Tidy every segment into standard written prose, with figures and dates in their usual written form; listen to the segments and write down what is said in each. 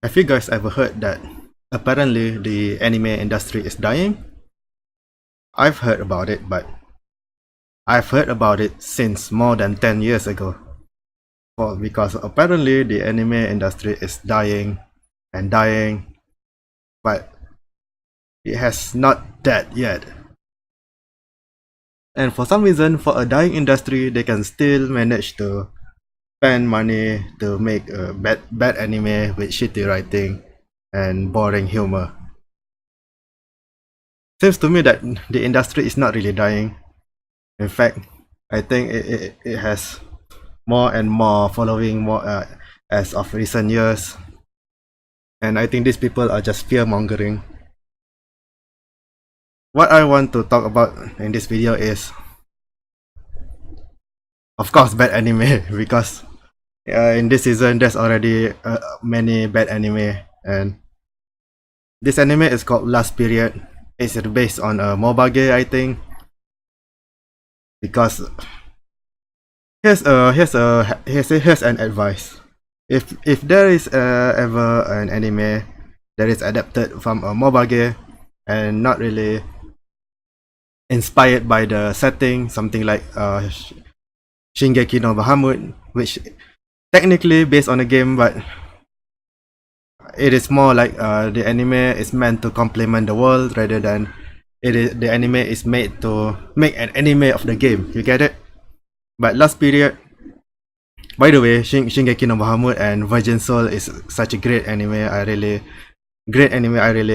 Have you guys ever heard that apparently the anime industry is dying? I've heard about it, but I've heard about it since more than 10 years ago. Well, because apparently the anime industry is dying and dying, but it has not died yet. And for some reason, for a dying industry, they can still manage to spend money to make a bad anime with shitty writing and boring humor. Seems to me that the industry is not really dying. In fact, I think it has more and more following more as of recent years. And I think these people are just fear mongering. What I want to talk about in this video is, of course, bad anime because in this season there's already many bad anime, and this anime is called Last Period. It's based on a MOBA game, I think. Because here's an advice. If there is ever an anime that is adapted from a MOBA game and not really inspired by the setting, something like Shingeki no Bahamut, which technically based on a game, but it is more like the anime is meant to complement the world rather than the anime is made to make an anime of the game. You get it? But Last Period, by the way, Shingeki no Bahamut and Virgin Soul is such a great anime. I really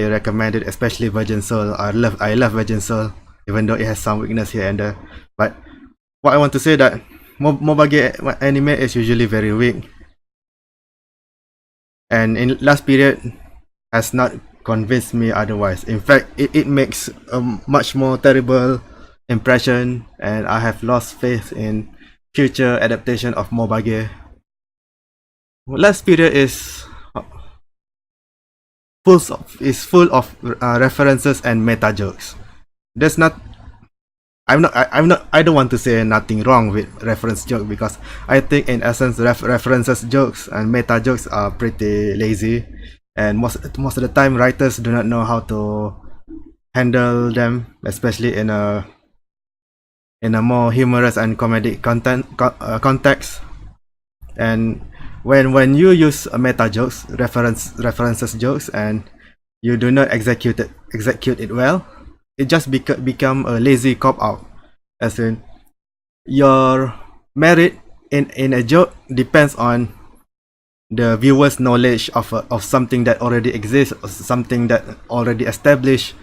recommend it, especially Virgin Soul. I love Virgin Soul, even though it has some weakness here and there. But what I want to say that MOBA game anime is usually very weak, and in Last Period has not convinced me otherwise. In fact, it makes a much more terrible impression, and I have lost faith in future adaptation of MOBA game. Last Period is full of references and meta jokes. There's not I don't want to say nothing wrong with reference joke, because I think in essence references jokes and meta jokes are pretty lazy, and most of the time writers do not know how to handle them, especially in a more humorous and comedic context. And when you use meta jokes, references jokes, and you do not execute it well, it just become a lazy cop out. As in, your merit in a joke depends on the viewer's knowledge of something that already exists, or something that already established.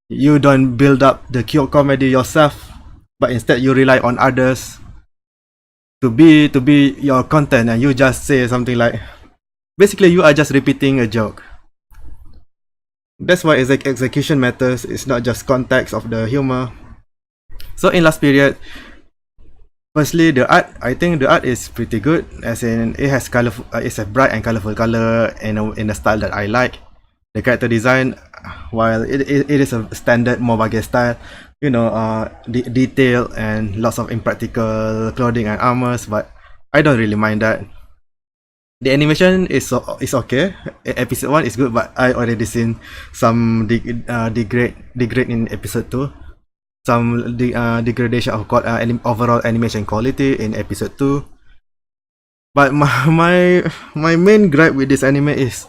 You don't build up the comedy yourself, but instead you rely on others to be your content, and you just say something like, basically you are just repeating a joke. That's why execution matters. It's not just context of the humor. So in Last Period, firstly, the art, I think the art is pretty good, as in it has colorful, it's a bright and colorful color in a style that I like. The character design, while it is a standard MOBA style, you know, detail and lots of impractical clothing and armors, but I don't really mind that. The animation is okay. Episode 1 is good, but I already seen some degrade in episode 2. Some degradation of overall animation quality in episode 2. But my main gripe with this anime is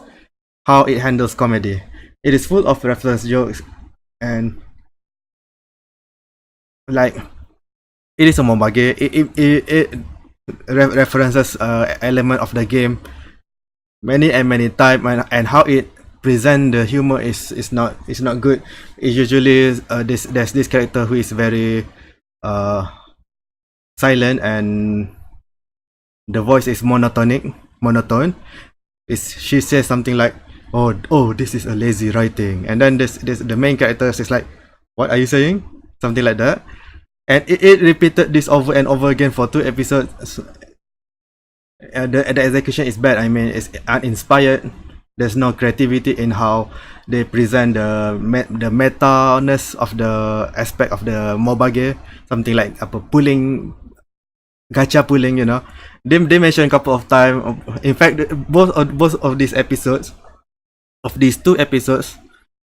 how it handles comedy. It is full of reference jokes, and like, it is a MOBA game. It references element of the game many times, and how it present the humor is not good. It's usually there's this character who is very silent, and the voice is monotone. She says something like, oh, this is a lazy writing, and then this the main character is like, what are you saying? Something like that. And it repeated this over and over again for 2 episodes. The execution is bad. I mean, it's uninspired. There's no creativity in how they present the meta-ness of the aspect of the MOBA game. Something like gacha pulling, you know. They mentioned a couple of times. In fact, both of these episodes, of these two episodes,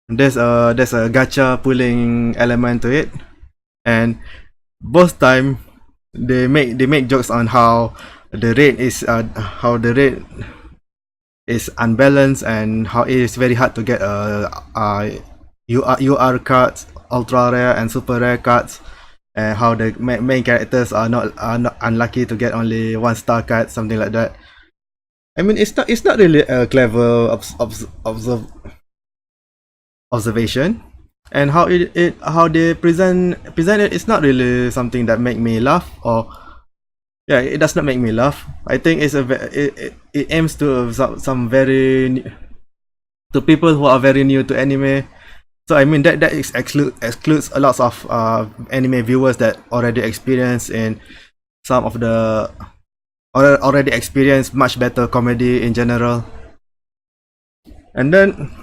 there's a gacha pulling element to it, and both time they make jokes on how the rate is unbalanced and how it is very hard to get UR cards, ultra rare and super rare cards, and how the main characters are not unlucky to get only 1-star card, something like that. I mean, it's not really a clever observation, and how they present it is not really something that make me laugh, or yeah, it does not make me laugh. I think it aims to some very to people who are very new to anime. So I mean that excludes a lot of anime viewers that already experience in some of the already experienced much better comedy in general. And then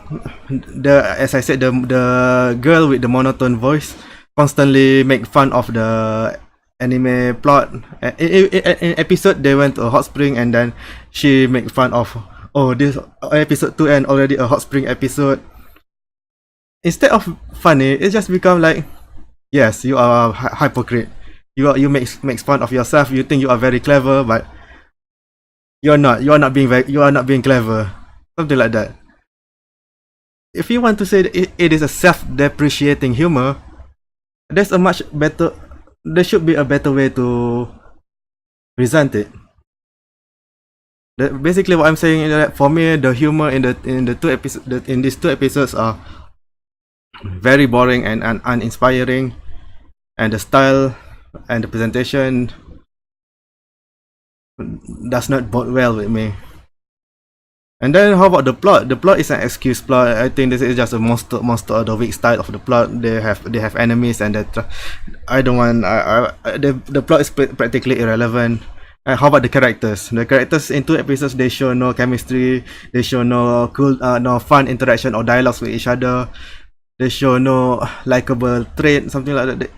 as I said, the girl with the monotone voice constantly make fun of the anime plot. In episode they went to a hot spring, and then she make fun of, oh, this episode 2 and already a hot spring episode. Instead of funny, it just become like, yes, you are a hypocrite. You makes fun of yourself. You think you are very clever, but you're not. You are not being clever. Something like that. If you want to say that it is a self-depreciating humor, there's a much better. There should be a better way to present it. Basically, what I'm saying is that for me, the humor in these two episodes are very boring and uninspiring, and the style and the presentation does not bode well with me. And then how about the plot? The plot is an excuse plot. I think this is just a monster of the week style of the plot. They have enemies, and that I don't want. The plot is practically irrelevant. And how about the characters? The characters in 2 episodes, they show no chemistry. They show no cool, no fun interaction or dialogues with each other. They show no likable trait, something like that.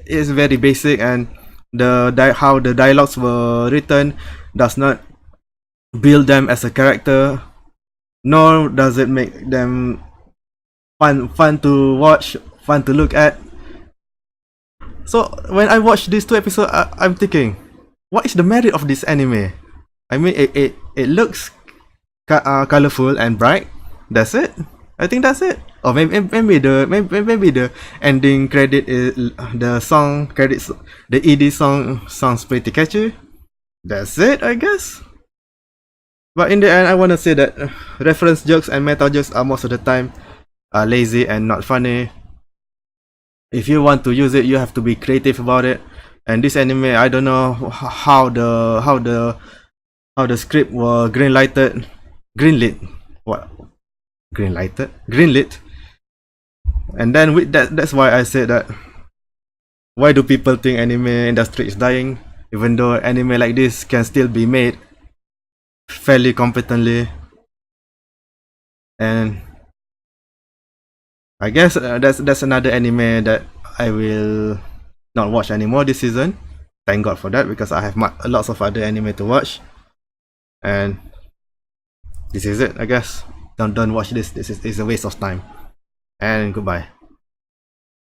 It's very basic, and how the dialogues were written does not build them as a character, nor does it make them fun to watch, fun to look at. So when I watch these 2 episodes, I'm thinking, what is the merit of this anime? I mean, it looks colorful and bright. That's it. I think that's it. Or maybe the ending credit is the song credits. The ED song sounds pretty catchy. That's it, I guess. But in the end, I wanna say that reference jokes and meta jokes are most of the time lazy and not funny. If you want to use it, you have to be creative about it. And this anime, I don't know how the script were greenlit. What? Greenlit. And then with that's why I said that. Why do people think anime industry is dying, even though anime like this can still be made fairly competently? And I guess that's another anime that I will not watch anymore this season. Thank God for that, because I have lots of other anime to watch. And this is it, I guess. Don't watch this. This is a waste of time. And goodbye.